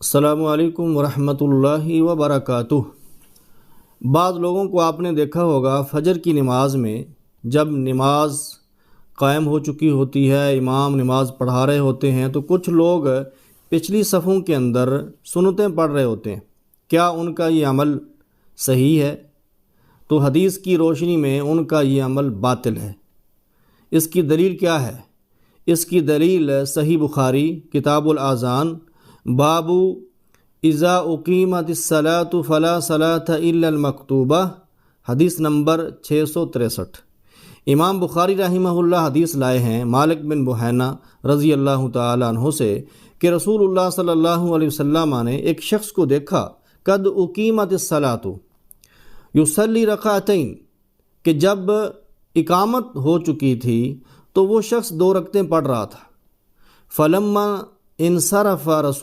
السلام علیکم ورحمۃ اللہ وبرکاتہ۔ بعض لوگوں کو آپ نے دیکھا ہوگا فجر کی نماز میں جب نماز قائم ہو چکی ہوتی ہے، امام نماز پڑھا رہے ہوتے ہیں تو کچھ لوگ پچھلی صفوں کے اندر سنتیں پڑھ رہے ہوتے ہیں۔ کیا ان کا یہ عمل صحیح ہے؟ تو حدیث کی روشنی میں ان کا یہ عمل باطل ہے۔ اس کی دلیل کیا ہے؟ اس کی دلیل صحیح بخاری کتاب الاذان باب اذا اقیمت الصلاۃ فلا صلاۃ الا المکتوبہ، حدیث نمبر 663۔ امام بخاری رحمہ اللہ حدیث لائے ہیں مالک بن بحینہ رضی اللہ تعالیٰ عنہ سے کہ رسول اللہ صلی اللہ علیہ وسلم نے ایک شخص کو دیکھا قد اقیمت الصلاۃ یصلی رکعتین، کہ جب اقامت ہو چکی تھی تو وہ شخص 2 رکعتیں پڑھ رہا تھا۔ فلما انصرف رسول